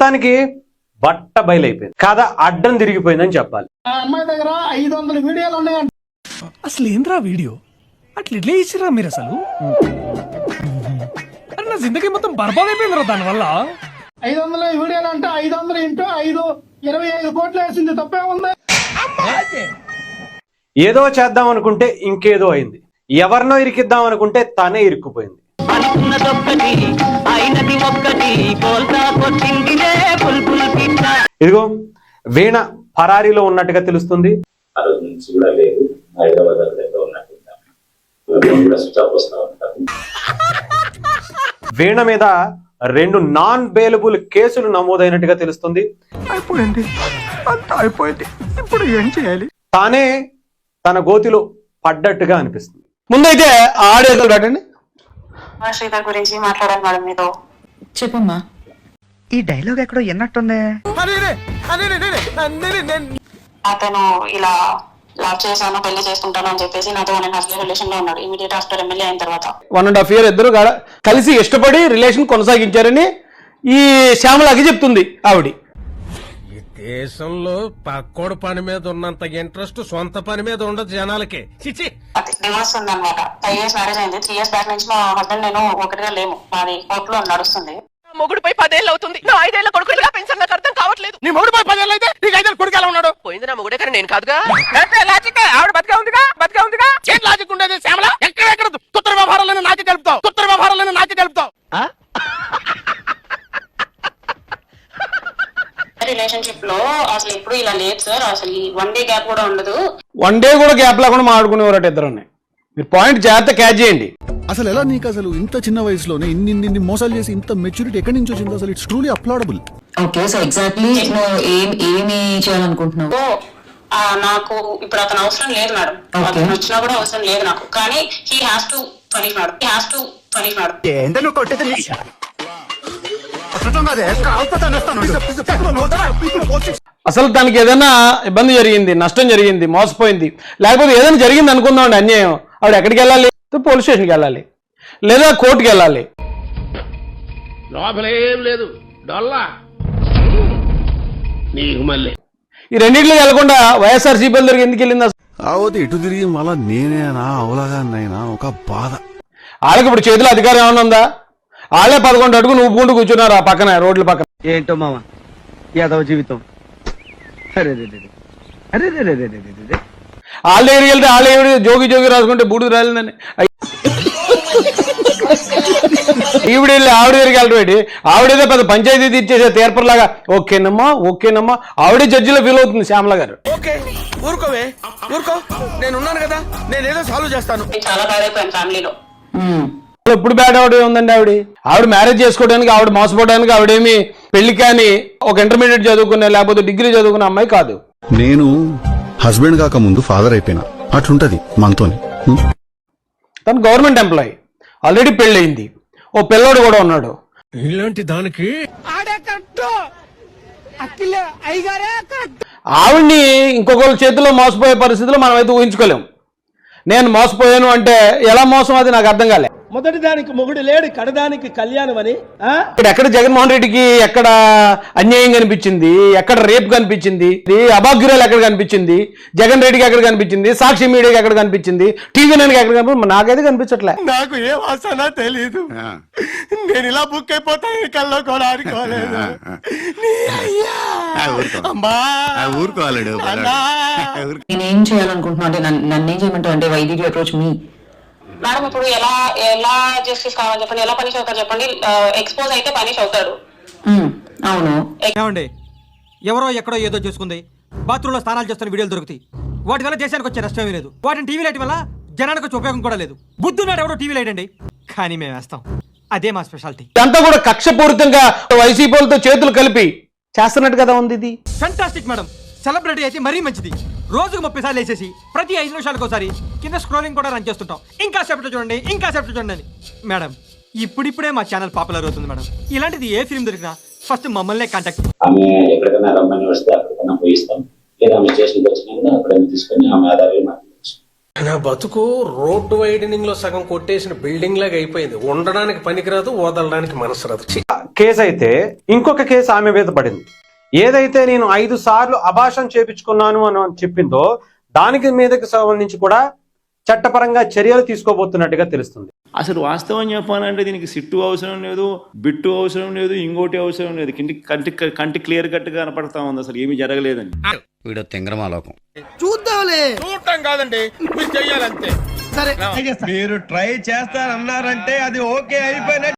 మొత్తానికి బట్ట బయలైపోయింది, కథ అడ్డం తిరిగిపోయిందని చెప్పాలి. ఆ అమ్మాయి దగ్గర 500 వీడియోలు ఉన్నాయంట. అసలు ఏంద్రా వీడియో అట్లా ఎట్లా ఇచ్చిరా మీరు అసలు? అరే నా జిందగీ మొత్తం బర్బాద్ అయిపోయిందిరా దానివల్ల. 500 వీడియోలు అంటే 500 ఇంటూ 5 25 కోట్లు వేసింది, తప్పే ఉంది. ఏదో చేద్దాం అనుకుంటే ఇంకేదో అయింది, ఎవరినో ఇరికిద్దాం అనుకుంటే తనే ఇరుక్కుపోయింది. ఇదిగో వీణ పరారీలో ఉన్నట్టుగా తెలుస్తుంది. వీణ మీద 2 నాన్ బెయిలబుల్ కేసులు నమోదైనట్టుగా తెలుస్తుంది. అయిపోయింది, ఇప్పుడు ఏం చేయాలి? తానే తన గోతిలో పడ్డట్టుగా అనిపిస్తుంది. ముందైతే ఆడియో పెట్టండి. శ్రీధర్ గురించి మాట్లాడాలి మేడం మీతో. చెప్పమ్మా. ఈ డైలాగ్ ఎక్కడో ఎన్నట్టుంది. అతను ఇలా లవ్ చేశాను, పెళ్లి చేసుకుంటాను అని చెప్పేసి నాతో నేను అసలు రిలేషన్ లో ఉన్నాడు. ఇమీడియట్ ఆఫ్టర్ ఎమ్మెల్యే అయిన తర్వాత 1.5 year ఇద్దరు కలిసి ఇష్టపడి రిలేషన్ కొనసాగించారని ఈ శ్యామలకి చెప్తుంది ఆవిడ. దేశంలో పక్కోడు పని మీద ఉన్నంత ఇంట్రెస్ట్ సొంత పని మీద ఉండదు జనాలకి. డివోర్స్ ఉందన్నమాట. 5 years మ్యారేజ్ అయింది. 3 years బ్యాక్ నుంచి మా హస్బెండ్ నేను ఒకటిగా లేము, మాది కోర్టులో నడుస్తుంది. మొగుడుపై 10 ఏళ్ళు అవుతుంది, నా 5 ఏళ్ల కొడుకుగా పెంచాను, నాకు అర్థం కావట్లేదు. నీ మొగుడుపై 10 ఏళ్ళు అయితే నీకు 5 ఏళ్ళ కొడుకు ఎలా ఉన్నాడు? పోయింది నా మొగుడే కానీ నేను కాదుగా. ఆవిడ బతిగా ఉందిగా. ఏం లాజిక్ ఉండేది శ్యామల? ఎక్కడెక్కడ తుత్తర వ్యవహారాలను నాకే కలుపుతావు. రిలేషన్షిప్ లో అసలు ఎప్పుడు ఇలా లేదు సార్. అసలు 1 day గ్యాప్ కూడా ఉండదు. 1 day కూడా గ్యాప్ లేకుండా మాట్లాడుకునేవారట ఇద్దరుని. మీరు పాయింట్ జాగ్రత్త క్యాచ్ చేయండి. అసలు ఎలా నీకు అసలు ఇంత చిన్న వయసులోనే ఇన్ని మోసాలు చేసి ఇంత మెచ్యూరిటీ ఎక్కడి నుంచి వచ్చింది అసలు? It's truly applaudable. Okay, so exactly ఏమి చేయాలనుకుంటున్నావు? నాకు ఇప్పుడు అతను అవసరం లేదు మేడం. అతను వచ్చినా కూడా అవసరం లేదు నాకు. కానీ he has to punish madam. ఏంటో నువ్వు కొట్టేది అసలు తనకి ఏదైనా ఇబ్బంది జరిగింది, నష్టం జరిగింది, మోసపోయింది, లేకపోతే ఏదైనా జరిగింది అనుకుందామండి అన్యాయం, ఆవిడ ఎక్కడికి వెళ్ళాలి? పోలీస్ స్టేషన్కి వెళ్ళాలి, లేదా కోర్టుకి వెళ్ళాలి. లోపలేం లేదు డొల్లా నీకు మళ్ళీ. ఈ రెండింటిలో వెళ్ళకుండా వైఎస్ఆర్సీపీ దగ్గరికి ఎందుకు వెళ్ళింది అసలు? ఆవతి ఇటు తిరిగి మళ్ళా నేనేనా అవలాగానైనా ఒక బాధ. వాళ్ళకి ఇప్పుడు చేతిలో అధికారం ఏమైనా ఉందా? వాళ్ళే 11 అడుగులు ఊపుకుంటూ కూర్చున్నారు ఆ పక్కన, రోడ్ల పక్కన. ఏంటో మామ యాదవ జీవితం. వాళ్ళ దగ్గరికి వెళ్తే వాళ్ళే జోగి రాసుకుంటే బూడిద రాలేదని ఈవిడ వెళ్ళి ఆవిడ దగ్గరికి వెళ్ళబెట్టి ఆవిడేదో పెద్ద పంచాయతీ తీర్చేసే తీర్పర్లాగా ఓకేనమ్మా ఆవిడే జడ్జిలో ఫీల్ అవుతుంది శ్యామల గారు. ఊరుకో నేను ఉన్నాను కదా, నేనేదో సాల్వ్ చేస్తాను. చాలా బ్యాడ్ అయిపోయాను ఫ్యామిలీలో. ఎప్పుడు బ్యాడ్ అవడే ఉందండి ఆవిడ మ్యారేజ్ చేసుకోవడానికి, ఆవిడ మోసపోవడానికి ఆవిడేమి పెళ్లి కానీ ఒక ఇంటర్మీడియట్ చదువుకునే లేకపోతే డిగ్రీ చదువుకునే అమ్మాయి కాదు. నేను హస్బెండ్ కాక ముందు ఫాదర్ అయిపోయినా, అట్లుంటది మనతోని. తను గవర్నమెంట్ ఎంప్లాయీ, ఆల్రెడీ పెళ్ళయింది, ఓ పిల్లోడు కూడా ఉన్నాడు. ఇలాంటి దానికి ఆవిడ్ని ఇంకొకరి చేతిలో మోసపోయే పరిస్థితిలో మనం అయితే ఊహించుకోలేము. నేను మోసపోయాను అంటే ఎలా మోసం, అది నాకు అర్థం కాలే. మొదటి దానికి మొగుడు లేడు, కడదానికి కళ్యాణం అని. ఎక్కడ జగన్మోహన్ రెడ్డికి ఎక్కడ అన్యాయం కనిపించింది, ఎక్కడ రేపు కనిపించింది, అభాగ్యురాలు ఎక్కడ కనిపించింది, జగన్ రెడ్డికి ఎక్కడ కనిపించింది, సాక్షి మీడియాకి ఎక్కడ కనిపించింది, టీవీ నైన్కి ఎక్కడ కనిపించింది, నాకైతే కనిపించట్లే. నాకు ఏ వాసన తెలీదు, నేను ఇలా బుక్ అయిపోతాను కల్లో కూడా ఆడుకోలేదు. నేనేం చేయాలనుకుంటున్నా అంటే నన్నేం చేయమంటావు అంటే why did you approach me? Madam ఇప్పుడు ఎలా జస్టిస్ కావాలి చెప్పండి, ఎలా పనిష్ అవుతారు చెప్పండి. ఎక్స్పోజ్ అయితే పనిష్ అవుతాడు. అవును, ఏమండి ఎవరో ఎక్కడో ఏదో చేసుకుంది, బాత్రూంలో స్నానాలు చేస్తున్న వీడియోలు దొరుకుతాయి. వాటి వల్ల దేశానికి వచ్చే నష్టమే లేదు, వాటిని టీవీ లైట్ వల్ల జనానికి వచ్చే ఉపయోగం కూడా లేదు. బుద్ధున్నాడు ఎవడో టీవీ లైట్ అండి, కానీ మేము వేస్తాం, అదే మా స్పెషాలిటీ. ఇదంతా కూడా కక్షపూరితంగా వైసీపీలతో చేతులు కలిపి చేస్తున్నట్టు కదా ఉంది ఇది. ఫెంటాస్టిక్ మేడం, సెలబ్రిటీ అయితే మరీ మంచిది. రోజుకు 30 సార్లు వేసేసి ప్రతి 5 నిమిషాలకు ఒకసారి కింద స్క్రోలింగ్ కూడా రన్ చేస్తుంటాం. ఇంకా సేపట్లో చూడండి అని. మేడం ఇప్పుడిప్పుడే మా ఛానల్ పాపులర్ అవుతుంది మేడం. ఇలాంటిది ఏ ఫిల్మ్ దొరికినా ఫస్ట్ మమ్మల్నే కాంటాక్ట్. ఆమె ఎక్కడికైనా రమ్మని వస్తే అక్కడికైనా పోయిస్తాం, లేదా ఆమె స్టేషన్కి వచ్చినా అక్కడైనా తీసుకొని ఆమె ఆధారాలు మాట్లాడచ్చు. నా బతుకు రోడ్డు వైడనింగ్ లో సగం కొట్టేసిన బిల్డింగ్ లాగా అయిపోయింది. ఉండడానికి పనికిరాదు, వదలడానికి మనసు రాదు. కేసు అయితే ఇంకొక కేసు ఆమె మీద పడింది. ఏదైతే నేను 5 సార్లు అభాషణ చేపించుకున్నాను అని చెప్పిందో దానికి మీదకి సంబంధించి కూడా చట్టపరంగా చర్యలు తీసుకోబోతున్నట్టుగా తెలుస్తుంది. అసలు వాస్తవం చెప్పాలంటే దీనికి సిట్టు అవసరం లేదు, బిట్టు అవసరం లేదు, ఇంకోటి అవసరం లేదు. కంటి క్లియర్ కట్ గా కనపడతా ఉంది అసలు ఏమీ జరగలేదని. వీడు తింగరమాలోకం. చూద్దాంలే. చూడటం కాదండి, మీరు చెయ్యాలంతే. సరే మీరు ట్రై చేస్తారన్నారంటే అది ఓకే అయిపోయిన